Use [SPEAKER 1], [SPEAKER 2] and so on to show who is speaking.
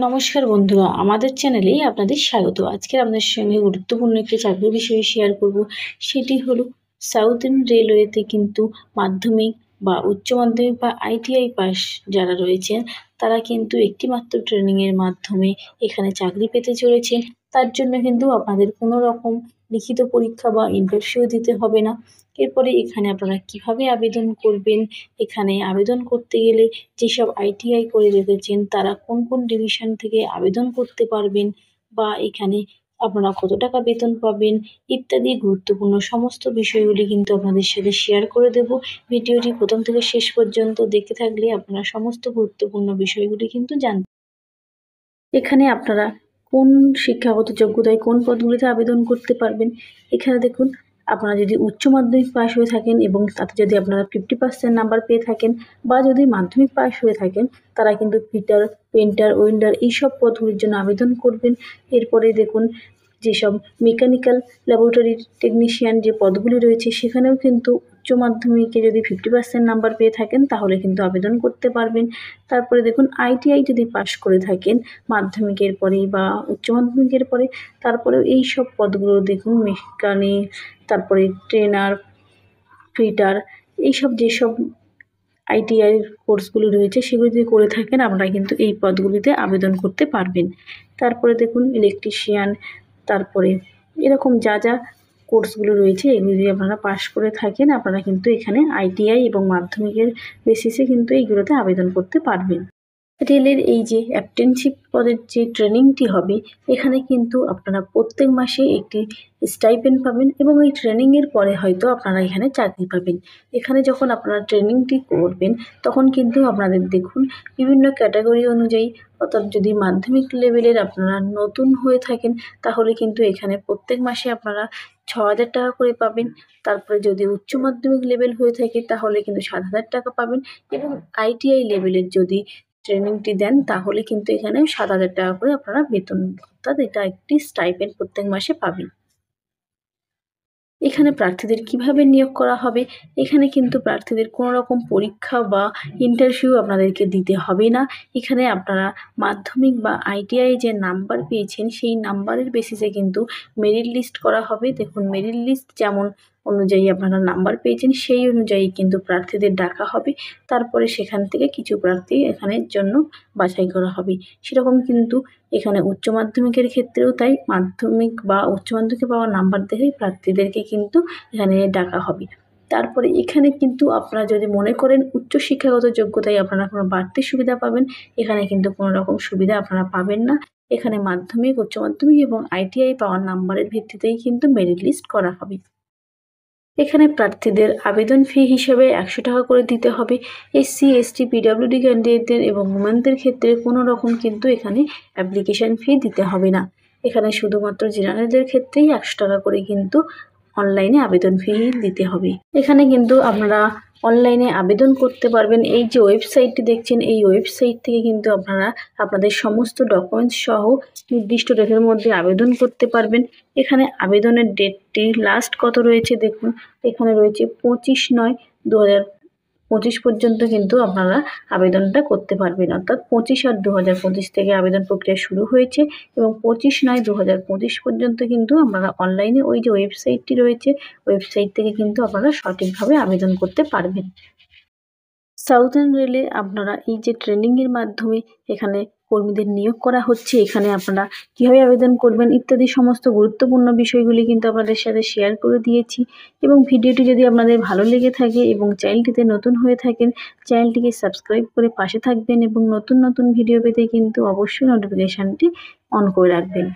[SPEAKER 1] নমস্কার বন্ধুরা, আমাদের চ্যানেলে আপনাদের স্বাগত। আজকে আপনাদের সঙ্গে গুরুত্বপূর্ণ একটি চাকরির বিষয়ে শেয়ার করব। সেটি হলো সাউথার্ন রেলওয়েতে কিন্তু মাধ্যমিক বা উচ্চ মাধ্যমিক বা ITI পাস যারা রয়েছেন তারা কিন্তু একটিমাত্র ট্রেনিংয়ের মাধ্যমে এখানে চাকরি পেতে চলেছেন। তার জন্য কিন্তু আপনাদের কোনো রকম লিখিত পরীক্ষা বা ইন্টারভিউ দিতে হবে না। এরপরে এখানে আপনারা কিভাবে আবেদন করবেন, এখানে আবেদন করতে গেলে যেসব ITI করে রেখেছেন তারা কোন কোন ডিভিশন থেকে আবেদন করতে পারবেন, বা এখানে আপনারা কত টাকা বেতন পাবেন ইত্যাদি গুরুত্বপূর্ণ সমস্ত বিষয়গুলি কিন্তু আপনাদের সাথে শেয়ার করে দেব। ভিডিওটি প্রথম থেকে শেষ পর্যন্ত দেখতে থাকলে আপনারা সমস্ত গুরুত্বপূর্ণ বিষয়গুলি কিন্তু জানতে। এখানে আপনারা কোন শিক্ষাগত যোগ্যতায় কোন পদগুলিতে আবেদন করতে পারবেন। এখানে দেখুন, আপনারা যদি উচ্চ মাধ্যমিক পাস হয়ে থাকেন এবং তাতে যদি আপনারা 50% নাম্বার পেয়ে থাকেন, বা যদি মাধ্যমিক পাস হয়ে থাকেন, তারা কিন্তু ফিটার, পেন্টার, ওয়েল্ডার এইসব পদগুলির জন্য আবেদন করবেন। এরপরে দেখুন, যেসব মেকানিক্যাল ল্যাবরেটরি টেকনিশিয়ান যে পদগুলি রয়েছে সেখানেও কিন্তু উচ্চ মাধ্যমিকে যদি 50% নাম্বার পেয়ে থাকেন তাহলে কিন্তু আবেদন করতে পারবেন। তারপরে দেখুন, ITI যদি পাস করে থাকেন মাধ্যমিকের পরে বা উচ্চ মাধ্যমিকের পরে, তারপরেও এই সব পদগুলো দেখুন, মেকানিক, তারপরে ট্রেনার, ফিটার, এইসব যেসব ITI কোর্সগুলি রয়েছে সেগুলি যদি করে থাকেন আপনারা কিন্তু এই পদগুলিতে আবেদন করতে পারবেন। তারপরে দেখুন, ইলেকট্রিশিয়ান, তারপরে এরকম যা যা কোর্সগুলো রয়েছে এগুলি যদি আপনারা পাস করে থাকেন আপনারা কিন্তু এখানে ITI এবং মাধ্যমিকের বেসিসে কিন্তু এইগুলোতে আবেদন করতে পারবেন। রেলের এই যে অ্যাপ্রেন্টিসশিপ পদের যে ট্রেনিংটি হবে, এখানে কিন্তু আপনারা প্রত্যেক মাসে একটি স্টাইপেন্ড পাবেন এবং এই ট্রেনিংয়ের পরে হয়তো আপনারা এখানে চাকরি পাবেন। এখানে যখন আপনারা ট্রেনিংটি করবেন তখন কিন্তু আপনাদের দেখুন বিভিন্ন ক্যাটাগরি অনুযায়ী, অর্থাৎ যদি মাধ্যমিক লেভেলের আপনারা নতুন হয়ে থাকেন তাহলে কিন্তু এখানে প্রত্যেক মাসে আপনারা 6,000 টাকা করে পাবেন। তারপরে যদি উচ্চ মাধ্যমিক লেভেল হয়ে থাকে তাহলে কিন্তু 7,000 টাকা পাবেন, এবং ITI লেভেলের যদি ট্রেনিংটি দেন তাহলে কিন্তু এখানে 7,000 টাকা করে আপনারা বেতন, অর্থাৎ এটা একটি স্টাইপেন্ড প্রত্যেক মাসে পাবেন। এখানে প্রার্থীদের কিভাবে নিয়োগ করা হবে, এখানে কিন্তু প্রার্থীদের কোনো রকম পরীক্ষা বা ইন্টারভিউ আপনাদেরকে দিতে হবে না। এখানে আপনারা মাধ্যমিক বা ITI যে নাম্বার পেয়েছেন সেই নাম্বারের বেসিসে কিন্তু মেরিট লিস্ট করা হবে। দেখুন, মেরিট লিস্ট যেমন অনুযায়ী আপনারা নাম্বার পেয়েছেন সেই অনুযায়ী কিন্তু প্রার্থীদের ডাকা হবে। তারপরে সেখান থেকে কিছু প্রার্থী এখানের জন্য বাছাই করা হবে। সেরকম কিন্তু এখানে উচ্চ মাধ্যমিকের ক্ষেত্রেও তাই, মাধ্যমিক বা উচ্চ মাধ্যমিকে পাওয়া নাম্বার দেখেই প্রার্থীদেরকে কিন্তু এখানে ডাকা হবে। তারপরে এখানে কিন্তু আপনারা যদি মনে করেন উচ্চ শিক্ষাগত যোগ্যতায় আপনারা কোনো বাড়তি সুবিধা পাবেন, এখানে কিন্তু কোনো রকম সুবিধা আপনারা পাবেন না। এখানে মাধ্যমিক, উচ্চ মাধ্যমিক এবং ITI পাওয়ার নাম্বারের ভিত্তিতেই কিন্তু মেরিট লিস্ট করা হবে। এখানে প্রার্থীদের আবেদন ফি হিসেবে 100 টাকা করে দিতে হবে। SC, ST, PWD ক্যান্ডিডেটদের এবং ওমেনদের ক্ষেত্রে কোনো রকম কিন্তু এখানে অ্যাপ্লিকেশান ফি দিতে হবে না। এখানে শুধুমাত্র জেনারেলদের ক্ষেত্রেই 100 টাকা করে কিন্তু অনলাইনে আবেদন ফি দিতে হবে। এখানে কিন্তু আপনারা অনলাইনে আবেদন করতে পারবেন। এই যে ওয়েবসাইটটি দেখছেন এই ওয়েবসাইট থেকে কিন্তু আপনারা আপনাদের সমস্ত ডকুমেন্টস সহ নির্দিষ্ট ডেটের মধ্যে আবেদন করতে পারবেন। এখানে আবেদনের ডেটটি লাস্ট কত রয়েছে দেখুন, এখানে রয়েছে 25/9/2025 পর্যন্ত কিন্তু আপনারা আবেদনটা করতে পারবেন, অর্থাৎ 25/8/2025 থেকে আবেদন প্রক্রিয়া শুরু হয়েছে এবং 25/9/2025 পর্যন্ত কিন্তু আপনারা অনলাইনে ওই যে ওয়েবসাইটটি রয়েছে ওয়েবসাইট থেকে কিন্তু আপনারা সঠিকভাবে আবেদন করতে পারবেন। সাউথার্ন রেলে আপনারা এই যে ট্রেনিংয়ের মাধ্যমে এখানে কর্মীদের নিয়োগ করা হচ্ছে, এখানে আপনারা কীভাবে আবেদন করবেন ইত্যাদি সমস্ত গুরুত্বপূর্ণ বিষয়গুলি কিন্তু আপনাদের সাথে শেয়ার করে দিয়েছি। এবং ভিডিওটি যদি আপনাদের ভালো লেগে থাকে এবং চ্যানেলটিতে নতুন হয়ে থাকেন, চ্যানেলটিকে সাবস্ক্রাইব করে পাশে থাকবেন এবং নতুন নতুন ভিডিও পেতে কিন্তু অবশ্যই নোটিফিকেশানটি অন করে রাখবেন।